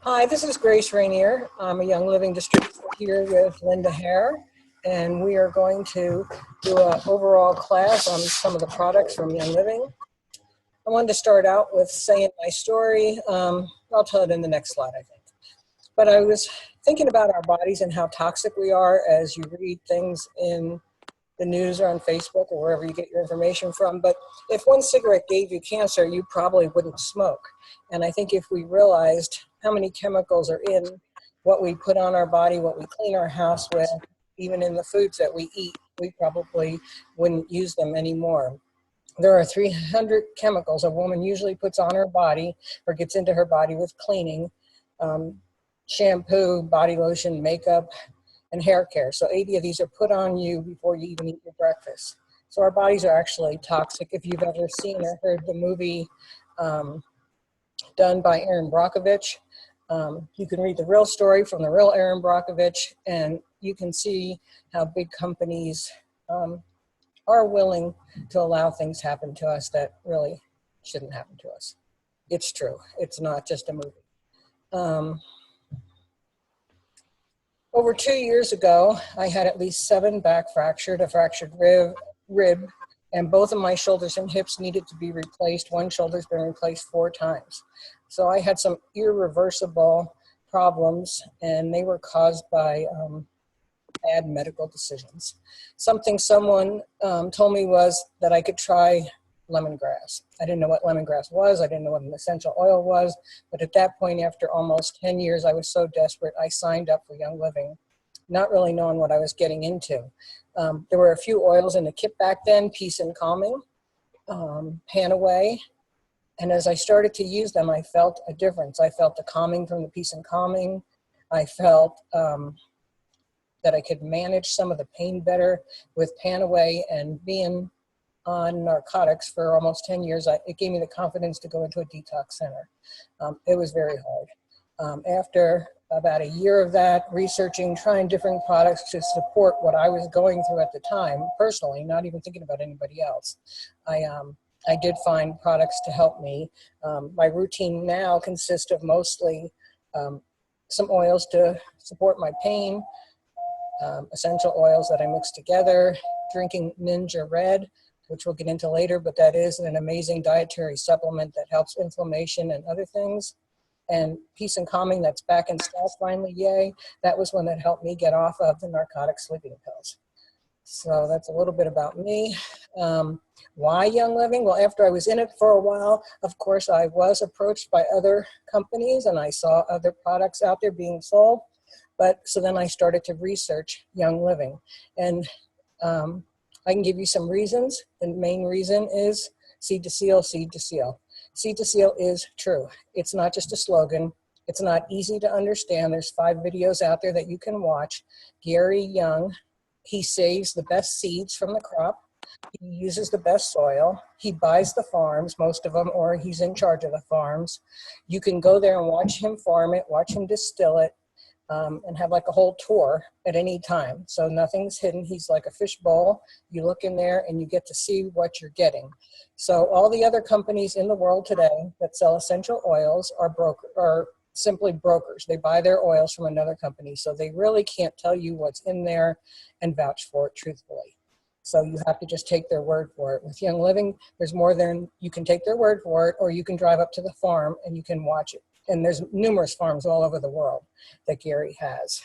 Hi, this is Grace Rainier. I'm a Young Living distributor here with Linda Hare, and we are going to do an overall class on some of the products from Young Living. I wanted to start out with saying my story. I'll tell it in the next slide, I think. But I was thinking about our bodies and how toxic we are as you read things in the news or on Facebook or wherever you get your information from. But if one cigarette gave you cancer, you probably wouldn't smoke. And I think if we realized how many chemicals are in what we put on our body, what we clean our house with, even in the foods that we eat, we probably wouldn't use them anymore. There are 300 chemicals a woman usually puts on her body or gets into her body with cleaning, shampoo, body lotion, makeup, and hair care. So 80 of these are put on you before you even eat your breakfast. So our bodies are actually toxic. If you've ever seen or heard the movie done by Aaron Brockovich, you can read the real story from the real Aaron Brockovich, and you can see how big companies are willing to allow things happen to us that really shouldn't happen to us. It's true. It's not just a movie. Over 2 years ago, I had at least 7 back fractured, a fractured rib, and both of my shoulders and hips needed to be replaced. One shoulder's been replaced 4 times. So I had some irreversible problems, and they were caused by bad medical decisions. Something someone told me was that I could try lemongrass. I didn't know what lemongrass was. I didn't know what an essential oil was. But at that point, after almost 10 years, I was so desperate, I signed up for Young Living, not really knowing what I was getting into. There were a few oils in the kit back then, Peace and Calming, Panaway. And as I started to use them, I felt a difference. I felt the calming from the Peace and Calming. I felt that I could manage some of the pain better with Panaway, and being on narcotics for almost 10 years, it gave me the confidence to go into a detox center. It was very hard. After about a year of that, researching, trying different products to support what I was going through at the time, personally, not even thinking about anybody else, I did find products to help me. My routine now consists of mostly some oils to support my pain, essential oils that I mix together, drinking Ninja Red, which we'll get into later, but that is an amazing dietary supplement that helps inflammation and other things. And Peace and Calming, that's back in stock finally, yay. That was one that helped me get off of the narcotic sleeping pills. So that's a little bit about me. Why Young Living? Well, after I was in it for a while, of course, I was approached by other companies and I saw other products out there being sold. But so then I started to research Young Living. And I can give you some reasons. The main reason is seed to seal, seed to seal. Seed to seal is true. It's not just a slogan. It's not easy to understand. There's 5 videos out there that you can watch. Gary Young, he saves the best seeds from the crop. He uses the best soil. He buys the farms, most of them, or he's in charge of the farms. You can go there and watch him farm it, watch him distill it, and have like a whole tour at any time. So nothing's hidden. He's like a fish bowl. You look in there and you get to see what you're getting. So all the other companies in the world today that sell essential oils are simply brokers. They buy their oils from another company. So they really can't tell you what's in there and vouch for it truthfully. So you have to just take their word for it. With Young Living, there's more than you can take their word for it, or you can drive up to the farm and you can watch it. And there's numerous farms all over the world that Gary has.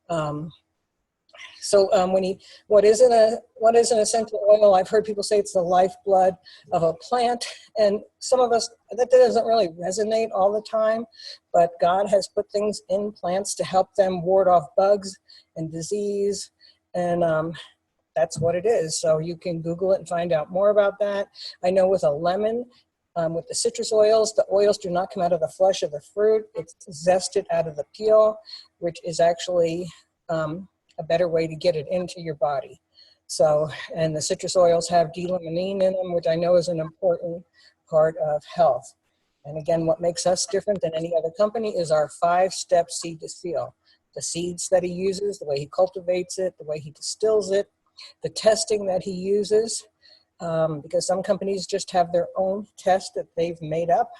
What is an essential oil? I've heard people say it's the lifeblood of a plant, and some of us, that doesn't really resonate all the time, but God has put things in plants to help them ward off bugs and disease, and that's what it is. So you can Google it and find out more about that. I know with a lemon, with the citrus oils, the oils do not come out of the flesh of the fruit. It's zested out of the peel, which is actually a better way to get it into your body. So, and the citrus oils have D-limonene in them, which I know is an important part of health. And again, what makes us different than any other company is our 5-step seed to seal. The seeds that he uses, the way he cultivates it, the way he distills it, the testing that he uses, because some companies just have their own test that they've made up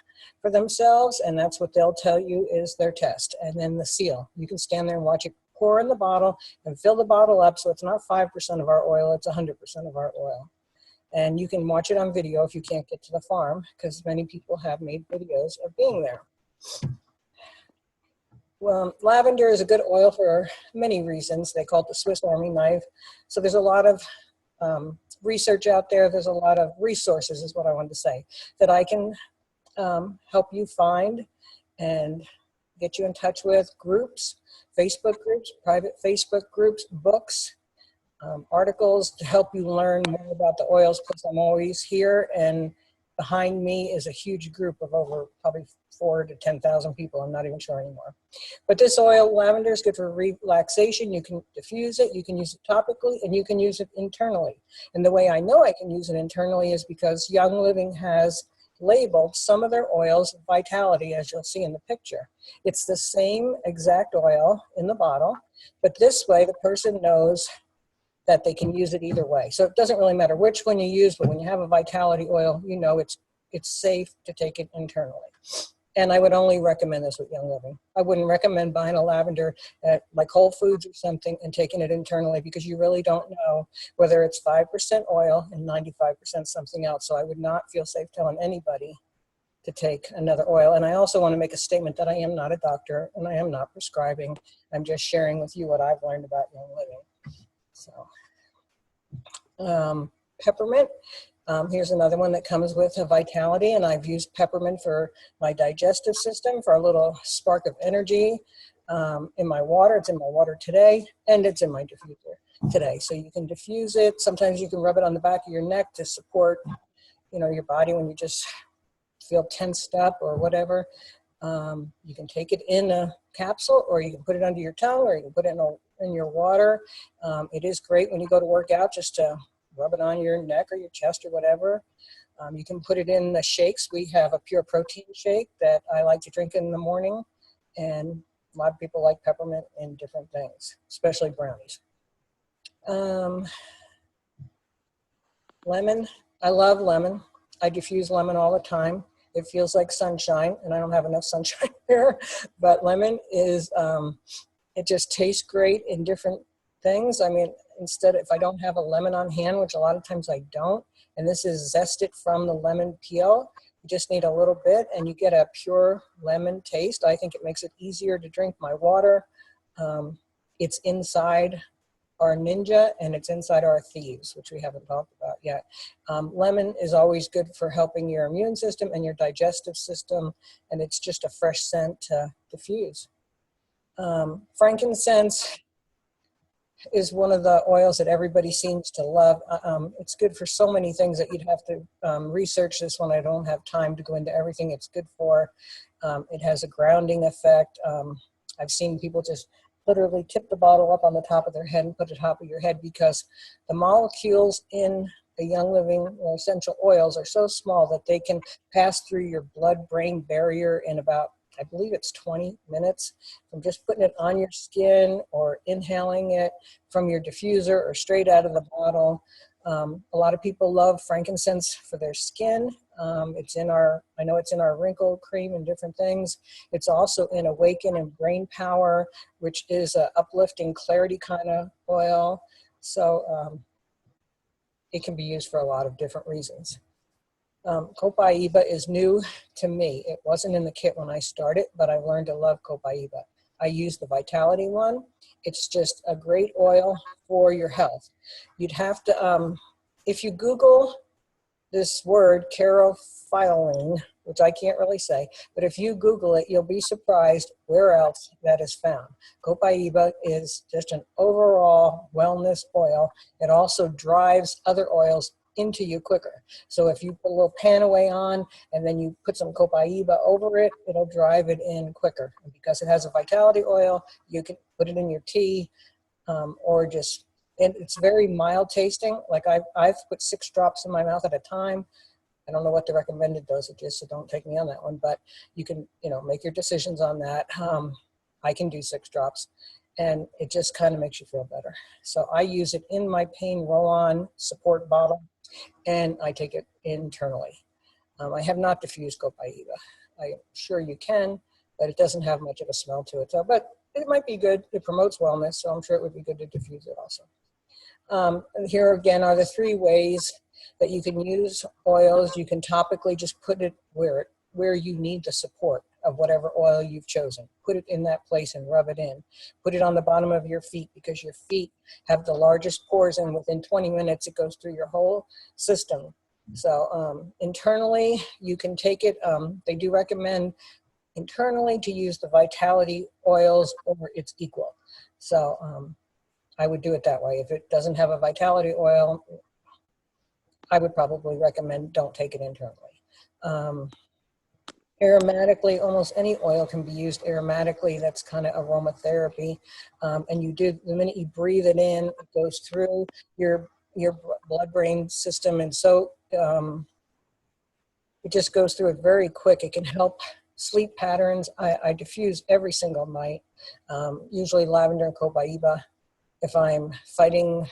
for themselves, and that's what they'll tell you is their test. And then the seal. You can stand there and watch it pour in the bottle and fill the bottle up, so it's not 5% of our oil, it's 100% of our oil. And you can watch it on video if you can't get to the farm, because many people have made videos of being there. Well, lavender is a good oil for many reasons. They call it the Swiss Army knife. So there's a lot of research out there. There's a lot of resources, is what I wanted to say, that I can help you find and get you in touch with. Groups, Facebook groups, private Facebook groups, books, articles to help you learn more about the oils, because I'm always here, and behind me is a huge group of over probably 4,000 to 10,000 people. I'm not even sure anymore. But this oil, lavender, is good for relaxation. You can diffuse it, you can use it topically, and you can use it internally. And the way I know I can use it internally is because Young Living has labeled some of their oils Vitality, as you'll see in the picture. It's the same exact oil in the bottle, but this way the person knows that they can use it either way. So it doesn't really matter which one you use, but when you have a Vitality oil, you know it's safe to take it internally. And I would only recommend this with Young Living. I wouldn't recommend buying a lavender at like Whole Foods or something and taking it internally, because you really don't know whether it's 5% oil and 95% something else. So I would not feel safe telling anybody to take another oil. And I also want to make a statement that I am not a doctor and I am not prescribing. I'm just sharing with you what I've learned about Young Living. So, peppermint. Here's another one that comes with a Vitality, and I've used peppermint for my digestive system for a little spark of energy in my water. It's in my water today, and it's in my diffuser today. So you can diffuse it. Sometimes you can rub it on the back of your neck to support, your body when you just feel tensed up or whatever. You can take it in a capsule, or you can put it under your tongue, or you can put it in your water. It is great when you go to work out just to rub it on your neck or your chest or whatever. You can put it in the shakes. We have a pure protein shake that I like to drink in the morning, and a lot of people like peppermint in different things, especially brownies. Lemon. I love lemon. I diffuse lemon all the time. It feels like sunshine, and I don't have enough sunshine here, but lemon is, it just tastes great in different things. I mean, instead, if I don't have a lemon on hand, which a lot of times I don't, and this is zested from the lemon peel, you just need a little bit and you get a pure lemon taste. I think it makes it easier to drink my water. It's inside our Ninja, and it's inside our Thieves, which we haven't talked about yet. Lemon is always good for helping your immune system and your digestive system, and it's just a fresh scent to diffuse. Frankincense is one of the oils that everybody seems to love. It's good for so many things that you'd have to research. This one, I don't have time to go into everything it's good for. It has a grounding effect. I've seen people just literally tip the bottle up on the top of their head and put it on top of your head, because the molecules in the Young Living essential oils are so small that they can pass through your blood-brain barrier in about, I believe it's 20 minutes, from just putting it on your skin or inhaling it from your diffuser or straight out of the bottle. A lot of people love frankincense for their skin. It's in I know it's in our wrinkle cream and different things. It's also in Awaken and Brain Power, which is a uplifting clarity kind of oil. So it can be used for a lot of different reasons. Copaiba is new to me. It wasn't in the kit when I started, but I learned to love Copaiba. I use the Vitality one. It's just a great oil for your health. You'd have to, if you Google this word, carophyllene, which I can't really say, but if you Google it, you'll be surprised where else that is found. Copaiba is just an overall wellness oil. It also drives other oils into you quicker. So if you put a little Panaway on and then you put some Copaiba over it, it'll drive it in quicker. And because it has a Vitality oil, you can put it in your tea, or just, and it's very mild tasting. Like I've put 6 drops in my mouth at a time. I don't know what the recommended dosage is, so don't take me on that one, but you can, make your decisions on that. I can do 6 drops, and it just kind of makes you feel better. So I use it in my pain roll-on support bottle. and I take it internally. I have not diffused copaiba. I'm sure you can, but it doesn't have much of a smell to it. So, but it might be good. It promotes wellness, so I'm sure it would be good to diffuse it also. And here again are the 3 ways that you can use oils. You can topically just put it where you need the support of whatever oil you've chosen. Put it in that place and rub it in. Put it on the bottom of your feet because your feet have the largest pores, and within 20 minutes it goes through your whole system. So internally, you can take it. They do recommend internally to use the Vitality oils or its equal. So I would do it that way. If it doesn't have a Vitality oil, I would probably recommend don't take it internally. Aromatically, almost any oil can be used aromatically. That's kind of aromatherapy. And you do, the minute you breathe it in, it goes through your blood-brain system. And so it just goes through it very quick. It can help sleep patterns. I diffuse every single night, usually lavender and copaiba. If I'm fighting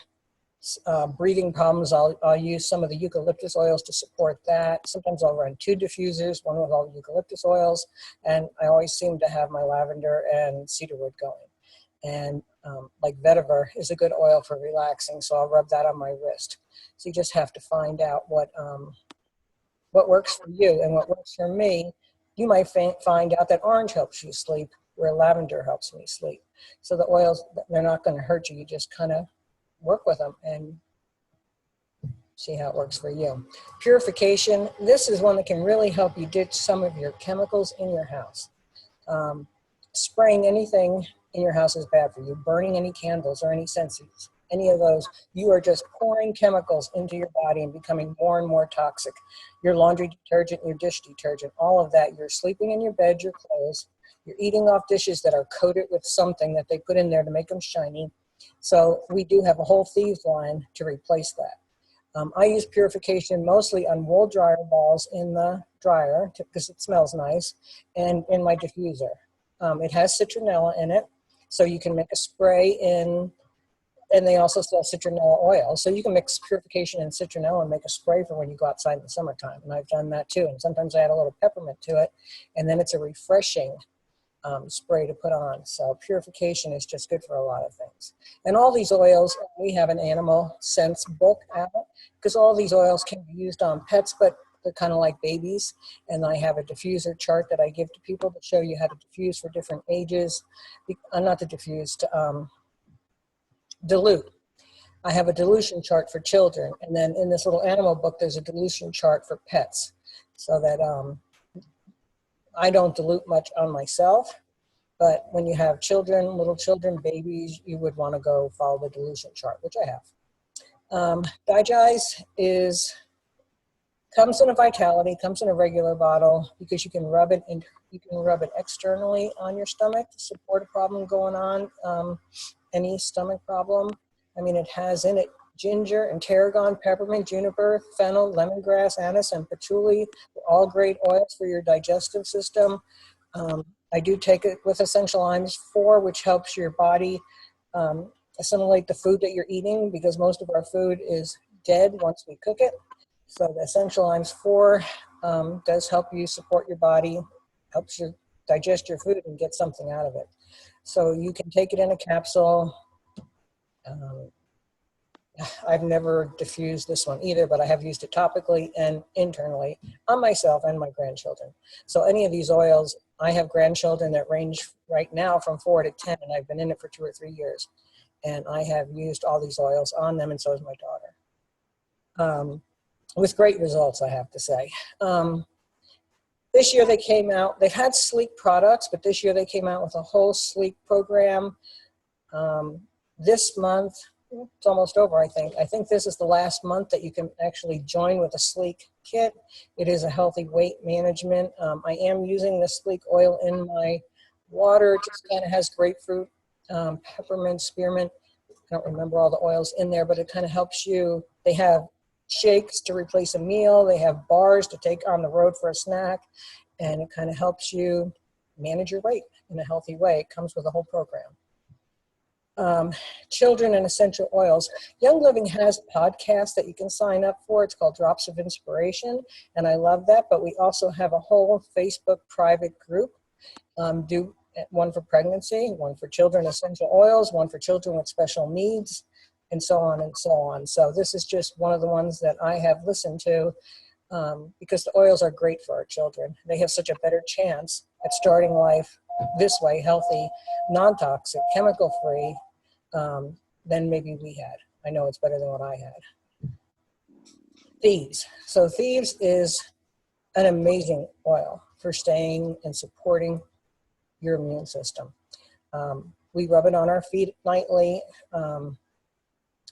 breathing problems, I'll use some of the eucalyptus oils to support that. Sometimes I'll run 2 diffusers, one with all the eucalyptus oils, and I always seem to have my lavender and cedarwood going. And like vetiver is a good oil for relaxing, so I'll rub that on my wrist. So you just have to find out what works for you. And what works for me, you might find out that orange helps you sleep, where lavender helps me sleep. So the oils, they're not going to hurt you. You just kind of work with them and see how it works for you. Purification, this is one that can really help you ditch some of your chemicals in your house. Spraying anything in your house is bad for you. Burning any candles or any scents, any of those, you are just pouring chemicals into your body and becoming more and more toxic. Your laundry detergent, your dish detergent, all of that. You're sleeping in your bed, your clothes. You're eating off dishes that are coated with something that they put in there to make them shiny. So we do have a whole thieves line to replace that. I use purification mostly on wool dryer balls in the dryer because it smells nice, and in my diffuser. It has citronella in it, so you can make a spray in, and they also sell citronella oil. So you can mix purification and citronella and make a spray for when you go outside in the summertime, and I've done that too. And sometimes I add a little peppermint to it, and then it's a refreshing spray to put on. So purification is just good for a lot of things. And all these oils, we have an animal sense book out because all these oils can be used on pets, but they're kind of like babies. And I have a diffuser chart that I give to people to show you how to diffuse for different ages. Not to diffuse, to dilute. I have a dilution chart for children. And then in this little animal book, there's a dilution chart for pets, so that I don't dilute much on myself, but when you have children, little children, babies, you would want to go follow the dilution chart, which I have. Digize comes in a Vitality, comes in a regular bottle because you can rub it externally on your stomach to support a problem going on, any stomach problem. I mean, it has in it ginger and tarragon, peppermint, juniper, fennel, lemongrass, anise, and patchouli. All great oils for your digestive system. I do take it with essential oils 4, which helps your body assimilate the food that you're eating, because most of our food is dead once we cook it. So the essential oils 4 does help you support your body, helps you digest your food and get something out of it. So you can take it in a capsule. I've never diffused this one either, but I have used it topically and internally on myself and my grandchildren. So any of these oils, I have grandchildren that range right now from 4 to 10, and I've been in it for 2 or 3 years. And I have used all these oils on them, and so has my daughter. With great results, I have to say. This year they came out, they've had sleep products, but this year they came out with a whole sleep program. This month, it's almost over, I think. I think this is the last month that you can actually join with a sleek kit. It is a healthy weight management. I am using the sleek oil in my water. It just kind of has grapefruit, peppermint, spearmint. I don't remember all the oils in there, but it kind of helps you. They have shakes to replace a meal. They have bars to take on the road for a snack. And it kind of helps you manage your weight in a healthy way. It comes with a whole program. Children and essential oils. Young Living has a podcast that you can sign up for. It's called Drops of Inspiration, and I love that. But we also have a whole Facebook private group. Do one for pregnancy, one for children essential oils, one for children with special needs, and so on and so on. So this is just one of the ones that I have listened to because the oils are great for our children. They have such a better chance at starting life this way, healthy, non-toxic, chemical-free, than maybe we had. I know it's better than what I had. Thieves. So Thieves is an amazing oil for staying and supporting your immune system. We rub it on our feet nightly.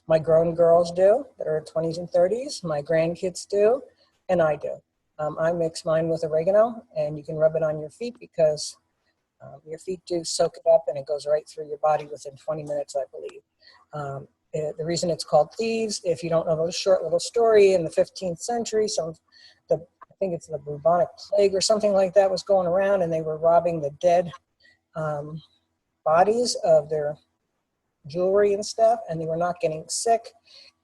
My grown girls do that are 20s and 30s. My grandkids do, and I do. I mix mine with oregano, and you can rub it on your feet because your feet do soak it up, and it goes right through your body within 20 minutes, I believe. The reason it's called Thieves, if you don't know the short little story, in the 15th century, I think it's the bubonic plague or something like that was going around, and they were robbing the dead bodies of their jewelry and stuff, and they were not getting sick,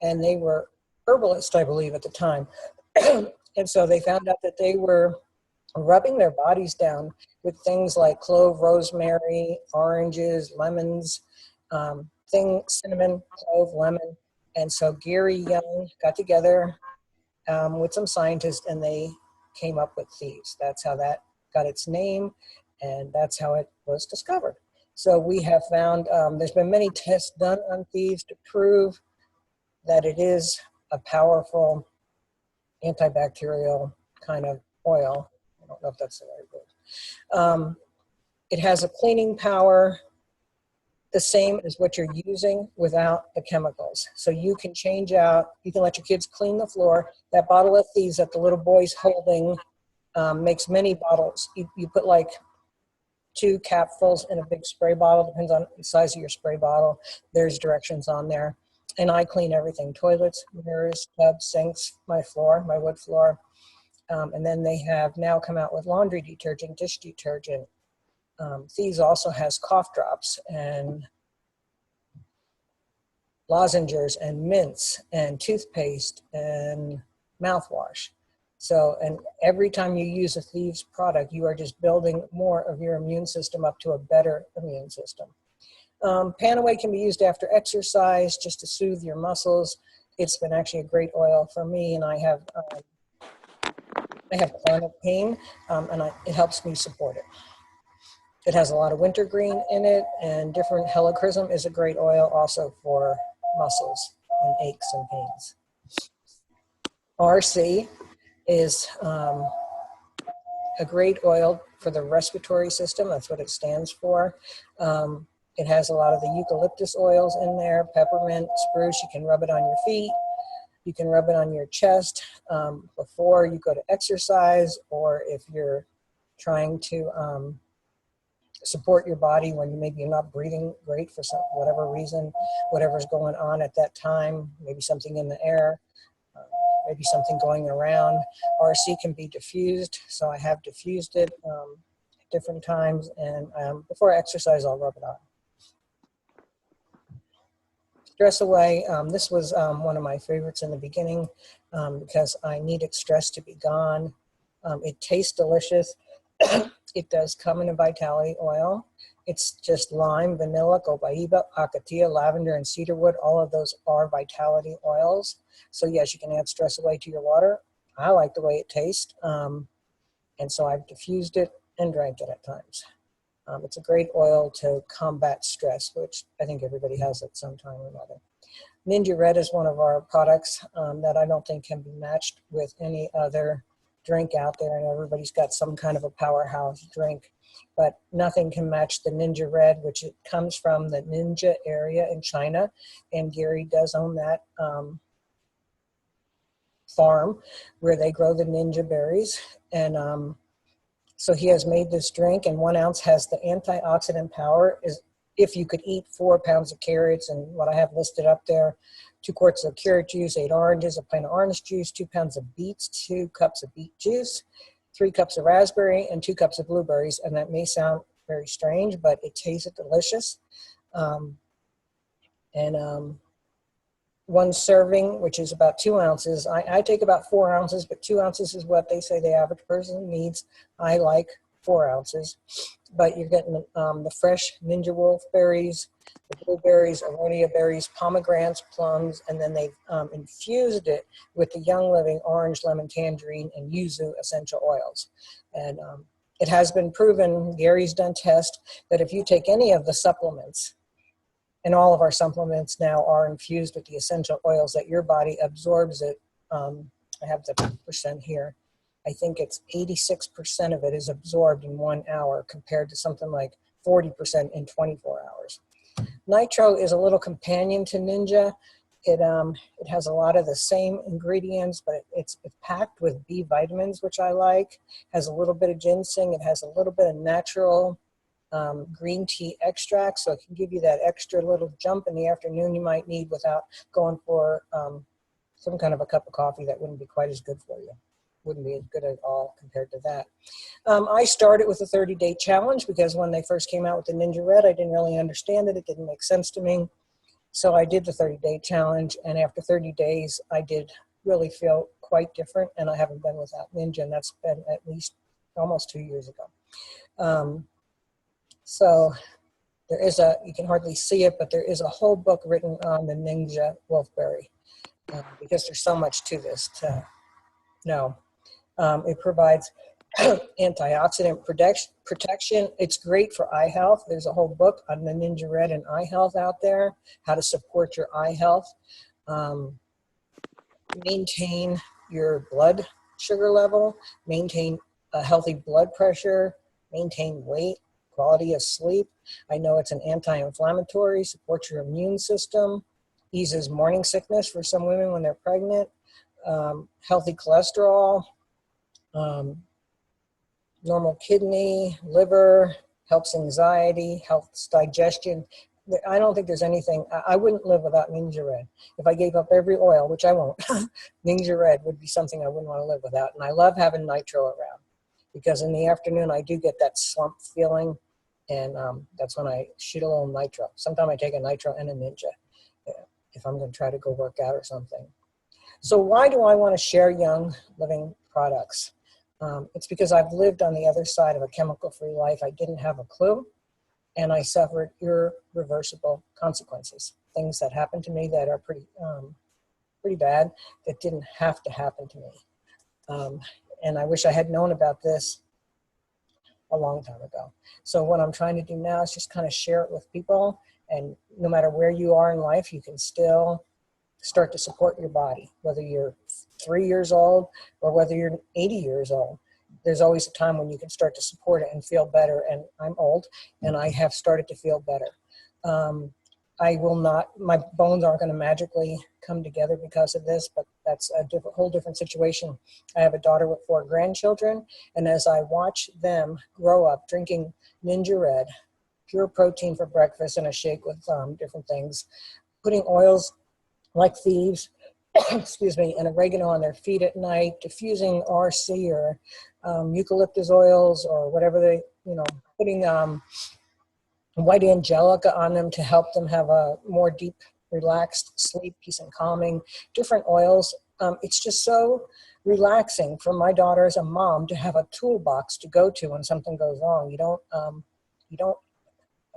and they were herbalists, I believe, at the time. And so they found out that they were rubbing their bodies down with things like clove, rosemary, oranges, lemons, cinnamon, clove, lemon. And so Gary Young got together with some scientists, and they came up with Thieves. That's how that got its name, and that's how it was discovered. So we have found, there's been many tests done on Thieves to prove that it is a powerful antibacterial kind of oil. I don't know if that's the right word. It has a cleaning power the same as what you're using without the chemicals. So you can change out, you can let your kids clean the floor. That bottle of Thieves that the little boy's holding makes many bottles. You put like 2 capfuls in a big spray bottle, depends on the size of your spray bottle. There's directions on there. And I clean everything, toilets, mirrors, tubs, sinks, my floor, my wood floor. And then they have now come out with laundry detergent, dish detergent. Thieves also has cough drops and lozenges and mints and toothpaste and mouthwash. So, and every time you use a Thieves product, you are just building more of your immune system up to a better immune system. Panaway can be used after exercise just to soothe your muscles. It's been actually a great oil for me, and I have chronic pain, and it helps me support it. It has a lot of wintergreen in it, and different helichrysum is a great oil also for muscles and aches and pains. RC is a great oil for the respiratory system. That's what it stands for. It has a lot of the eucalyptus oils in there, peppermint, spruce. You can rub it on your feet. You can rub it on your chest before you go to exercise, or if you're trying to support your body when maybe you're not breathing great for whatever reason, whatever's going on at that time, maybe something in the air, maybe something going around. RC can be diffused, so I have diffused it at different times, and before I exercise, I'll rub it on. Stress away. This was one of my favorites in the beginning because I needed stress to be gone. It tastes delicious. It does come in a vitality oil. It's just lime, vanilla, copaiba, acacia, lavender, and cedarwood. All of those are vitality oils. So yes, you can add stress away to your water. I like the way it tastes. And so I've diffused it and drank it at times. It's a great oil to combat stress, which I think everybody has at some time or another. Ninja Red is one of our products that I don't think can be matched with any other drink out there, and everybody's got some kind of a powerhouse drink, but nothing can match the Ninja Red, which it comes from the Ninja area in China, and Gary does own that farm where they grow the ninja berries, and so he has made this drink, and 1 ounce has the antioxidant power. Is if you could eat 4 pounds of carrots, and what I have listed up there, 2 quarts of carrot juice, 8 oranges, a pint of orange juice, 2 pounds of beets, 2 cups of beet juice, 3 cups of raspberry, and 2 cups of blueberries. And that may sound very strange, but it tasted delicious. And one serving, which is about 2 ounces. I take about 4 ounces, but 2 ounces is what they say the average person needs. I like 4 ounces. But you're getting the fresh Ninja Wolf berries, the blueberries, aronia berries, pomegranates, plums, and then they've infused it with the Young Living orange, lemon, tangerine, and yuzu essential oils. And it has been proven, Gary's done tests, that if you take any of the supplements, and all of our supplements now are infused with the essential oils, that your body absorbs it. I have the percent here. I think it's 86% of it is absorbed in 1 hour compared to something like 40% in 24 hours. Nitro is a little companion to Ninja. It has a lot of the same ingredients, but it's packed with B vitamins, which I like. Has a little bit of ginseng. It has a little bit of natural green tea extract, so it can give you that extra little jump in the afternoon you might need without going for some kind of a cup of coffee that wouldn't be quite as good for you. Wouldn't be good at all compared to that. I started with a 30-day challenge because when they first came out with the Ninja Red, I didn't really understand it. It didn't make sense to me. So I did the 30-day challenge, and after 30 days, I did really feel quite different, and I haven't been without Ninja, and that's been at least almost 2 years ago. So there is you can hardly see it, but there is a whole book written on the Ninja Wolfberry because there's so much to this to know. It provides antioxidant protection. It's great for eye health. There's a whole book on the Ninja Red and eye health out there, how to support your eye health. Maintain your blood sugar level, maintain a healthy blood pressure, maintain weight, quality of sleep. I know it's an anti-inflammatory, supports your immune system, eases morning sickness for some women when they're pregnant, healthy cholesterol, normal kidney, liver, helps anxiety, helps digestion. I don't think there's anything, I wouldn't live without Ninja Red. If I gave up every oil, which I won't, Ninja Red would be something I wouldn't want to live without. And I love having nitro around because in the afternoon I do get that slump feeling, and that's when I shoot a little nitro. Sometimes I take a nitro and a Ninja if I'm going to try to go work out or something. So why do I want to share Young Living products? It's because I've lived on the other side of a chemical-free life. I didn't have a clue, and I suffered irreversible consequences, things that happened to me that are pretty bad, that didn't have to happen to me. And I wish I had known about this a long time ago. So what I'm trying to do now is just kind of share it with people, and no matter where you are in life, you can still start to support your body, whether you're 3 years old or whether you're 80 years old. There's always a time when you can start to support it and feel better. And I'm old, and I have started to feel better. I will not, my bones aren't going to magically come together because of this, but that's a whole different situation. I have a daughter with 4 grandchildren, and as I watch them grow up drinking Ninja Red, pure protein for breakfast and a shake with different things, putting oils like thieves, excuse me, and oregano on their feet at night, diffusing RC or eucalyptus oils or whatever they, putting white angelica on them to help them have a more deep, relaxed sleep, peace and calming, different oils. It's just so relaxing for my daughter as a mom to have a toolbox to go to when something goes wrong.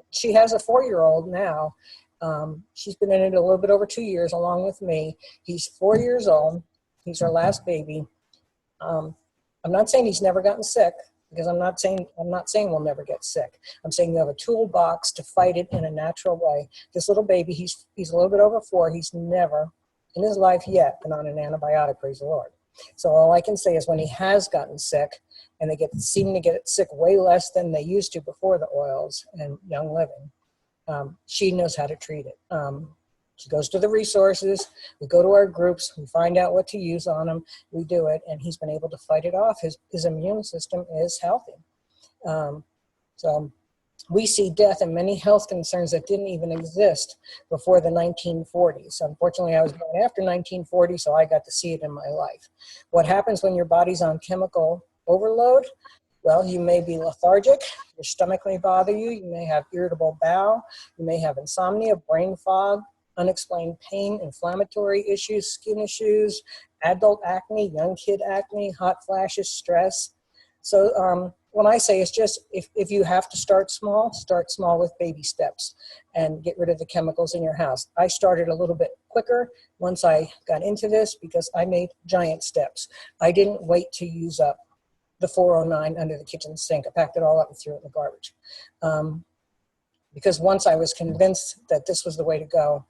She has a 4-year-old now. She's been in it a little bit over 2 years along with me. He's 4 years old. He's our last baby. I'm not saying he's never gotten sick, because I'm not saying we'll never get sick. I'm saying you have a toolbox to fight it in a natural way. This little baby, he's a little bit over 4. He's never in his life yet been on an antibiotic, praise the Lord. So all I can say is when he has gotten sick, and they seem to get sick way less than they used to before the oils and Young Living, she knows how to treat it. She goes to the resources, we go to our groups, we find out what to use on him, we do it, and he's been able to fight it off. His immune system is healthy. So we see death and many health concerns that didn't even exist before the 1940s. Unfortunately, I was born after 1940, so I got to see it in my life. What happens when your body's on chemical overload? Well, you may be lethargic, your stomach may bother you, you may have irritable bowel, you may have insomnia, brain fog, unexplained pain, inflammatory issues, skin issues, adult acne, young kid acne, hot flashes, stress. So when I say it's just, if you have to start small with baby steps and get rid of the chemicals in your house. I started a little bit quicker once I got into this because I made giant steps. I didn't wait to use up the 409 under the kitchen sink. I packed it all up and threw it in the garbage. Because once I was convinced that this was the way to go,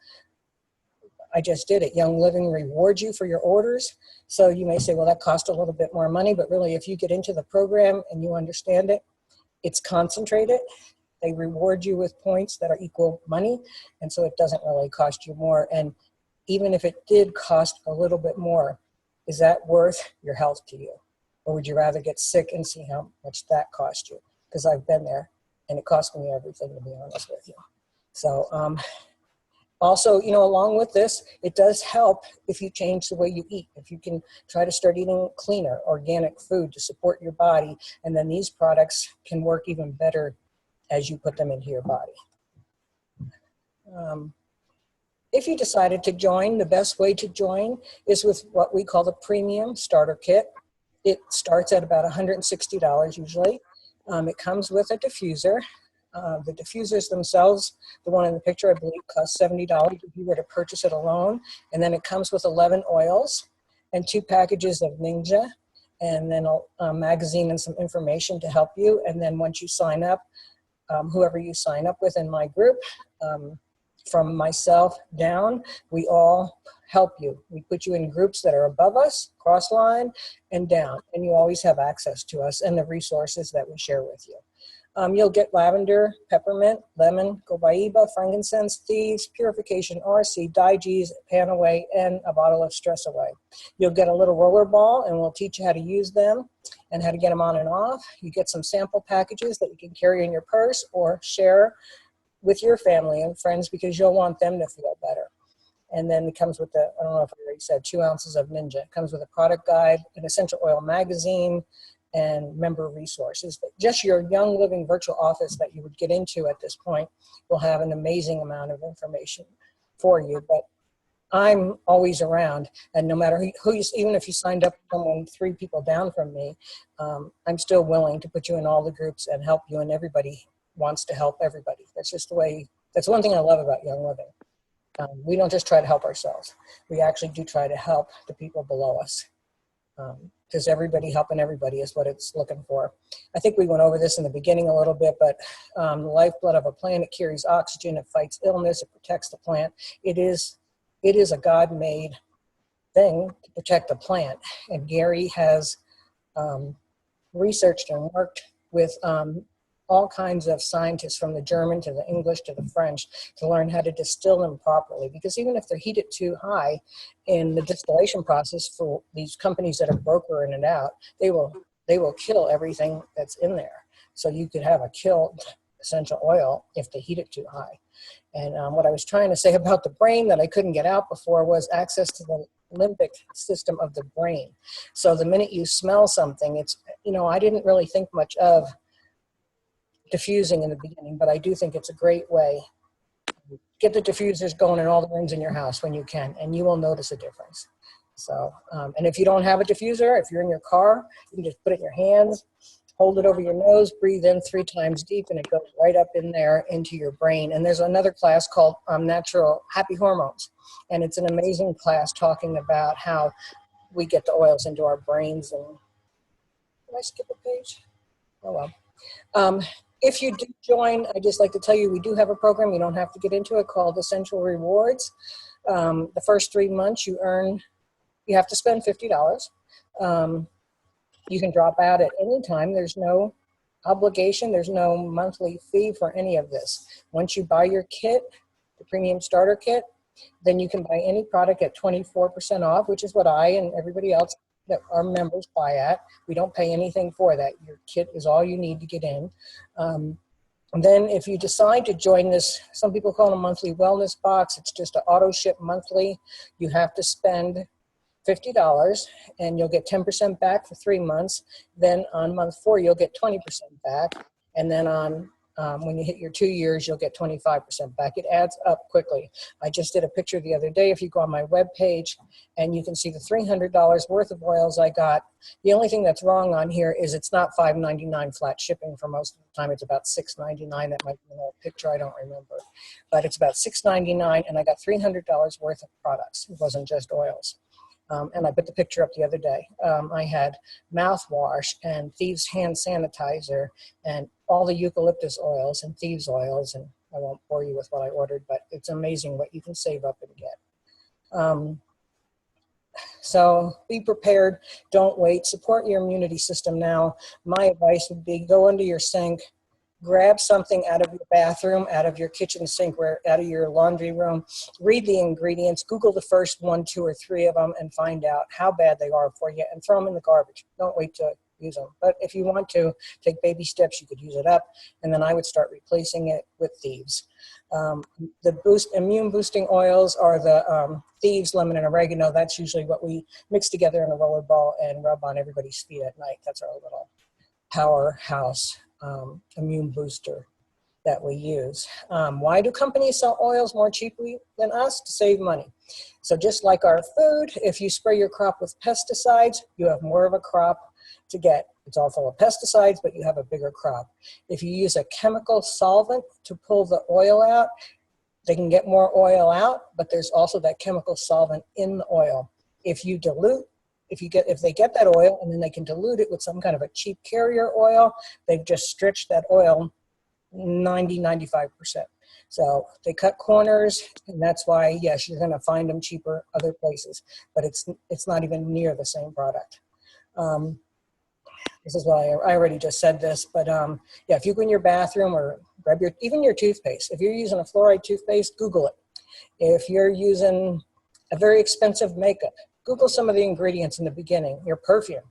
I just did it. Young Living rewards you for your orders. So you may say, well, that cost a little bit more money, but really if you get into the program and you understand it, it's concentrated. They reward you with points that are equal money. And so it doesn't really cost you more. And even if it did cost a little bit more, is that worth your health to you? Or would you rather get sick and see how much that cost you? Because I've been there and it cost me everything, to be honest with you. So also, you know, along with this, it does help if you change the way you eat. If you can try to start eating cleaner, organic food to support your body, and then these products can work even better as you put them into your body. If you decided to join, the best way to join is with what we call the Premium Starter Kit. It starts at about $160 usually. It comes with a diffuser. The diffusers themselves, the one in the picture, I believe, cost $70 if you were to purchase it alone. And then it comes with 11 oils and 2 packages of Ninja, and then a magazine and some information to help you. And then once you sign up, whoever you sign up with in my group, from myself down, we all help you. We put you in groups that are above us, cross line, and down. And you always have access to us and the resources that we share with you. You'll get lavender, peppermint, lemon, copaiba, frankincense, thieves, purification, RC, Digees, pan away, and a bottle of stress away. You'll get a little roller ball, and we'll teach you how to use them and how to get them on and off. You get some sample packages that you can carry in your purse or share with your family and friends because you'll want them to feel better. And then it comes with the, I don't know if I already said, 2 ounces of Ninja. It comes with a product guide, an essential oil magazine, and member resources. But just your Young Living virtual office that you would get into at this point will have an amazing amount of information for you. But I'm always around, and no matter who you, even if you signed up someone 3 people down from me, I'm still willing to put you in all the groups and help you, and everybody wants to help everybody. That's just the way, that's one thing I love about Young Living. We don't just try to help ourselves. We actually do try to help the people below us. Because everybody helping everybody is what it's looking for. I think we went over this in the beginning a little bit, but the lifeblood of a plant, it carries oxygen, it fights illness, it protects the plant. It is a God-made thing to protect the plant. And Gary has researched and worked with all kinds of scientists, from the German to the English to the French, to learn how to distill them properly. Because even if they're heated too high in the distillation process for these companies that are brokering it out, they will kill everything that's in there. So you could have a killed essential oil if they heat it too high. And what I was trying to say about the brain that I couldn't get out before was access to the limbic system of the brain. So the minute you smell something, it's, you know, I didn't really think much of diffusing in the beginning, but I do think it's a great way. Get the diffusers going in all the rooms in your house when you can, and you will notice a difference. So, and if you don't have a diffuser, if you're in your car, you can just put it in your hands, hold it over your nose, breathe in 3 times deep, and it goes right up in there into your brain. And there's another class called Natural Happy Hormones, and it's an amazing class talking about how we get the oils into our brains. And did I skip a page? Oh well. If you do join, I just like to tell you, we do have a program, you don't have to get into it, called Essential Rewards. The first 3 months you have to spend $50. You can drop out at any time. There's no obligation. There's no monthly fee for any of this. Once you buy your kit, the Premium Starter Kit, then you can buy any product at 24% off, which is what I and everybody else that our members buy at. We don't pay anything for that. Your kit is all you need to get in. And then if you decide to join this, some people call it a monthly wellness box. It's just an auto ship monthly. You have to spend $50 and you'll get 10% back for 3 months. Then on month 4, you'll get 20% back. And then on When you hit your 2 years, you'll get 25% back. It adds up quickly. I just did a picture the other day. If you go on my webpage, and you can see the $300 worth of oils I got. The only thing that's wrong on here is it's not $5.99 flat shipping for most of the time. It's about $6.99. That might be an old picture. I don't remember. But it's about $6.99, and I got $300 worth of products. It wasn't just oils. And I put the picture up the other day. I had mouthwash and Thieves hand sanitizer and all the eucalyptus oils and Thieves oils. And I won't bore you with what I ordered, but it's amazing what you can save up and get. So be prepared. Don't wait. Support your immunity system now. My advice would be go under your sink, grab something out of your bathroom, out of your kitchen sink, out of your laundry room, read the ingredients, Google the first 1, 2, or 3 of them and find out how bad they are for you and throw them in the garbage. Don't wait to use them. But if you want to take baby steps, you could use it up, and then I would start replacing it with Thieves. The immune boosting oils are the Thieves, lemon, and oregano. That's usually what we mix together in a roller ball and rub on everybody's feet at night. That's our little powerhouse immune booster that we use. Why do companies sell oils more cheaply than us? To save money. So just like our food, if you spray your crop with pesticides, you have more of a crop to get. It's all full of pesticides, but you have a bigger crop. If you use a chemical solvent to pull the oil out, they can get more oil out, but there's also that chemical solvent in the oil. If you dilute, if they get that oil and then they can dilute it with some kind of a cheap carrier oil, they've just stretched that oil 90–95%. So they cut corners, and that's why, yes, you're going to find them cheaper other places, but it's not even near the same product. This is why I already just said this, but yeah, if you go in your bathroom or grab even your toothpaste, if you're using a fluoride toothpaste, Google it. If you're using a very expensive makeup, Google some of the ingredients in the beginning. Your perfume,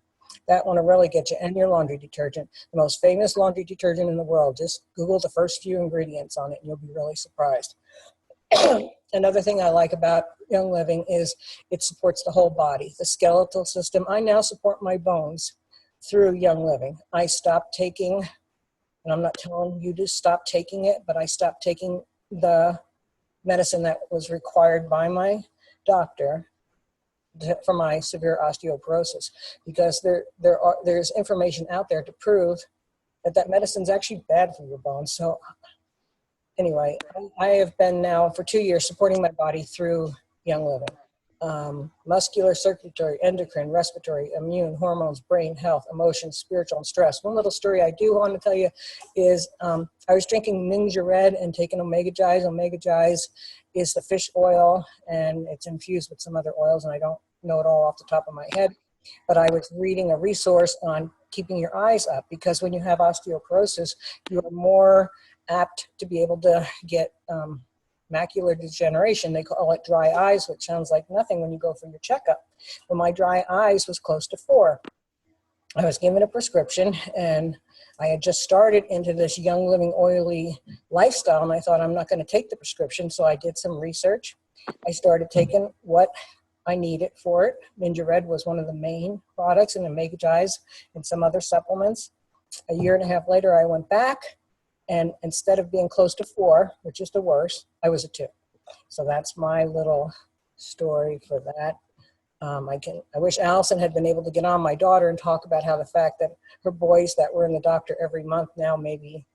that one will really get you, and your laundry detergent, the most famous laundry detergent in the world. Just Google the first few ingredients on it, and you'll be really surprised. Another thing I like about Young Living is it supports the whole body, the skeletal system. I now support my bones through Young Living. I stopped taking, and I'm not telling you to stop taking it, but I stopped taking the medicine that was required by my doctor for my severe osteoporosis, because there's information out there to prove that medicine's actually bad for your bones. So anyway, I have been now for 2 years supporting my body through Young Living. Muscular, circulatory, endocrine, respiratory, immune, hormones, brain health, emotions, spiritual, and stress. One little story I do want to tell you is I was drinking Ninja Red and taking Omega Gies. Omega Gies is the fish oil, and it's infused with some other oils, and I don't know it all off the top of my head. But I was reading a resource on keeping your eyes up, because when you have osteoporosis, you're more apt to be able to get macular degeneration. They call it dry eyes, which sounds like nothing when you go for your checkup. But my dry eyes was close to 4. I was given a prescription, and I had just started into this Young Living oily lifestyle, and I thought, I'm not going to take the prescription. So I did some research. I started taking what I needed for it. Ninja Red was one of the main products, and Omega Gies and some other supplements. A year and a half later, I went back, and instead of being close to 4, which is the worst, I was a 2. So that's my little story for that. I wish Allison had been able to get on my daughter and talk about how the fact that her boys that were in the doctor every month now maybe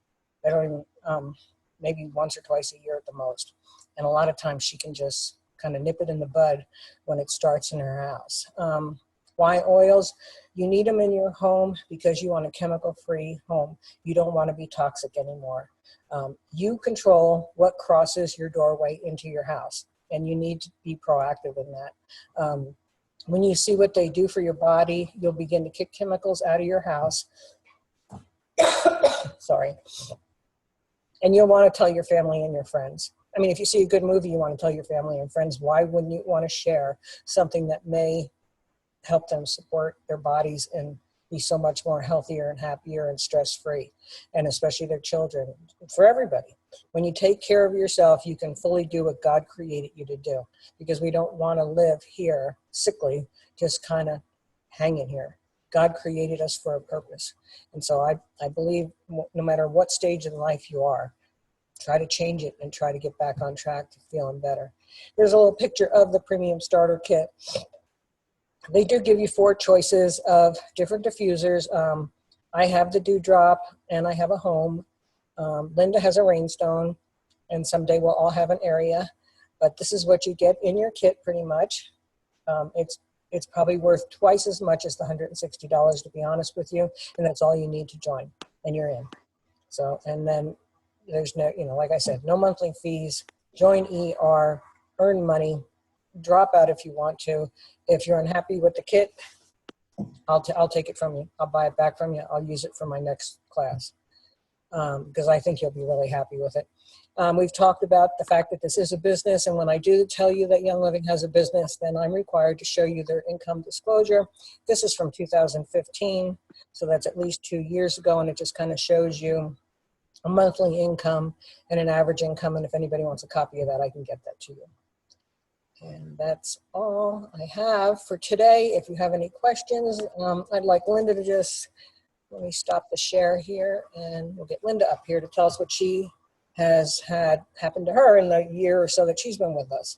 once or twice a year at the most. And a lot of times she can just kind of nip it in the bud when it starts in her house. Why oils? You need them in your home because you want a chemical-free home. You don't want to be toxic anymore. You control what crosses your doorway into your house, and you need to be proactive in that. When you see what they do for your body, you'll begin to kick chemicals out of your house. Sorry. And you'll want to tell your family and your friends. I mean, if you see a good movie, you want to tell your family and friends. Why wouldn't you want to share something that may help them support their bodies and be so much more healthier and happier and stress-free, and especially their children, for everybody. When you take care of yourself, you can fully do what God created you to do, because we don't want to live here sickly, just kind of hanging here. God created us for a purpose. And so I believe no matter what stage in life you are, try to change it and try to get back on track to feeling better. There's a little picture of the premium starter kit. They do give you 4 choices of different diffusers. I have the dewdrop and I have a home. Linda has a rainstone, and someday we'll all have an area. But this is what you get in your kit pretty much. It's probably worth twice as much as the $160, to be honest with you, and that's all you need to join, and you're in. So, and then there's no, like I said, no monthly fees. Join ER, earn money, drop out if you want to. If you're unhappy with the kit, I'll take it from you. I'll buy it back from you. I'll use it for my next class because I think you'll be really happy with it. We've talked about the fact that this is a business, and when I do tell you that Young Living has a business, then I'm required to show you their income disclosure. This is from 2015, so that's at least 2 years ago, and it just kind of shows you a monthly income and an average income, and if anybody wants a copy of that, I can get that to you. And that's all I have for today. If you have any questions, I'd like Linda to just, let me stop the share here, and we'll get Linda up here to tell us what she has had happen to her in the year or so that she's been with us.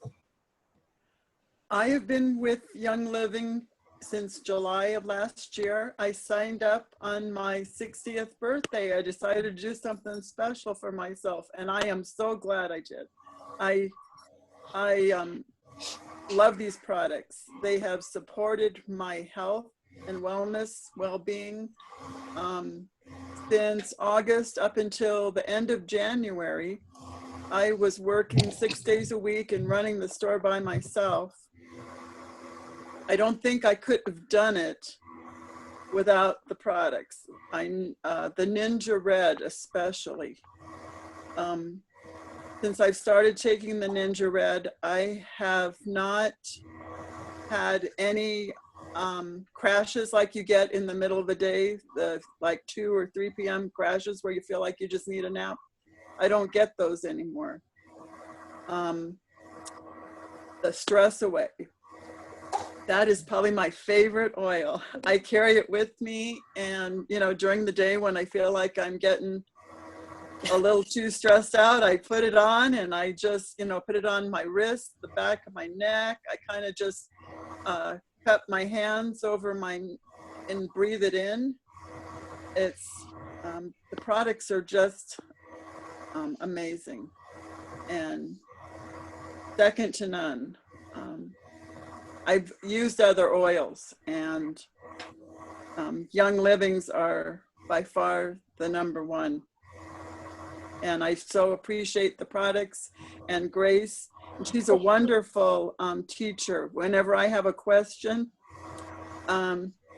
I have been with Young Living since July of last year. I signed up on my 60th birthday. I decided to do something special for myself, and I am so glad I did. I love these products. They have supported my health and wellness, well-being. Since August up until the end of January, I was working 6 days a week and running the store by myself. I don't think I could have done it without the products. The Ninja Red especially. Since I've started taking the Ninja Red, I have not had any crashes like you get in the middle of the day, the like 2 or 3 p.m. crashes where you feel like you just need a nap. I don't get those anymore. The Stress Away. That is probably my favorite oil. I carry it with me, and during the day when I feel like I'm getting a little too stressed out, I put it on, and I just put it on my wrist, the back of my neck. I kind of just cup my hands over and breathe it in. It's the products are just amazing and second to none. I've used other oils, and Young Livings are by far the #1. And I so appreciate the products and Grace. She's a wonderful teacher. Whenever I have a question,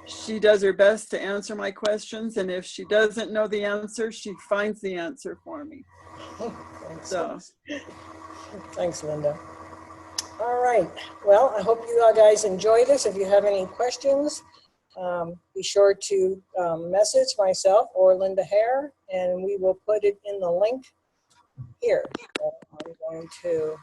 she does her best to answer my questions. And if she doesn't know the answer, she finds the answer for me. Thanks, Linda. All right. Well, I hope you guys enjoy this. If you have any questions, be sure to message myself or Linda Hare, and we will put it in the link here. So I'm going to